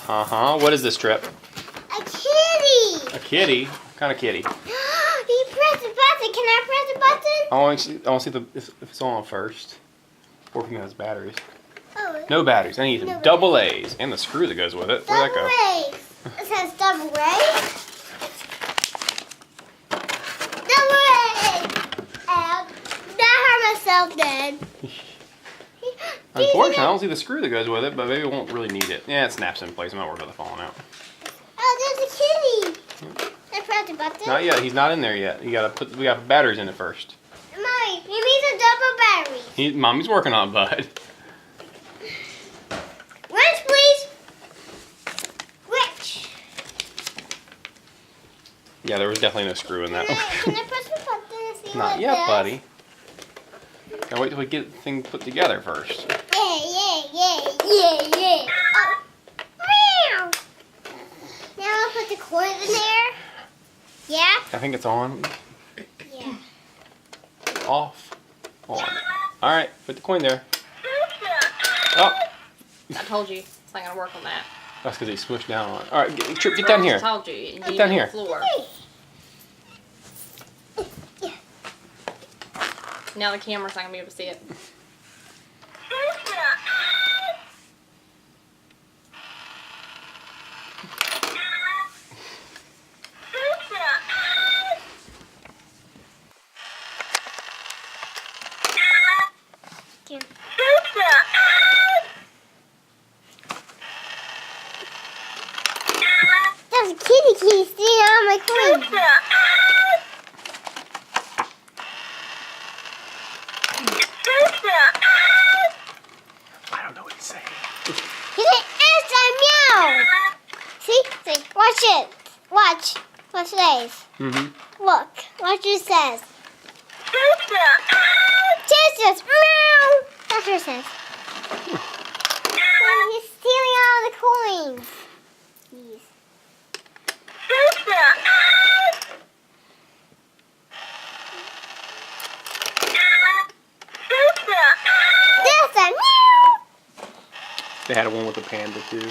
What is this trip? A kitty. A kitty? What kind of kitty? You press the button. Can I press the button? I want to see if it's on first. Or if it has batteries. Oh. No batteries. I need No double A's and the screw that goes with it. Where'd that go? Double A's. It says double A. Double A. Ow. That hurt myself then. Unfortunately, I don't see the screw that goes with it, but maybe we won't really need it. Yeah, it snaps in place. I'm not worried about it falling out. Oh, there's a kitty. Can I press the button? Not yet. He's not in there yet. We got batteries in it first. Mommy, you need a double battery. Mommy's working on it, bud. Which, please? Which? Yeah, there was definitely no screw in that. Can I press the button and see Not what yet, it buddy. Gotta wait till we get the thing put together first. Yeah. Oh. Meow. Now I'll put the cord in there. Yeah? I think it's on. Yeah. Off. On. Alright, put the coin there. Oh! I told you. It's not going to work on that. That's because he smushed down on it. Alright, Trip, get down here. I told you. Get down here. The floor. Now the camera's not going to be able to see it. There's a kitty sitting on my coin. I don't know what he's saying. He said, meow. See? Watch it. Watch. Watch this. Look. Watch what it says. Jesus. Meow. That's what it says. He's stealing all the coins. Jeez. That's a meow. They had one with a panda too.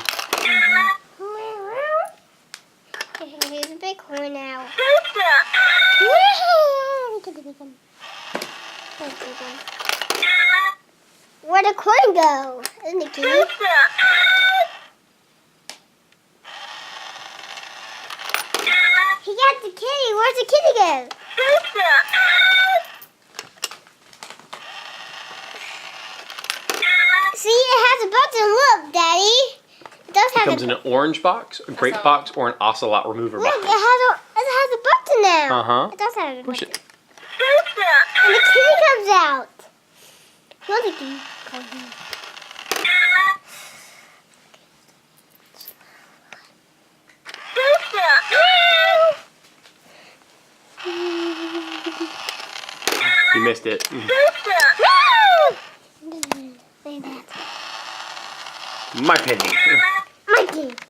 Here's a big coin now. Where'd the coin go? Isn't it cute? He got the kitty. Where's the kitty go? See, it has a button. Look, Daddy. It does have Comes in an orange box, a grape box, or an ocelot remover Look, box. it has a button now. Uh-huh. It does have a Push button. it. And the kitty comes out. Look at the kitty. You missed it. My penny. My kitty.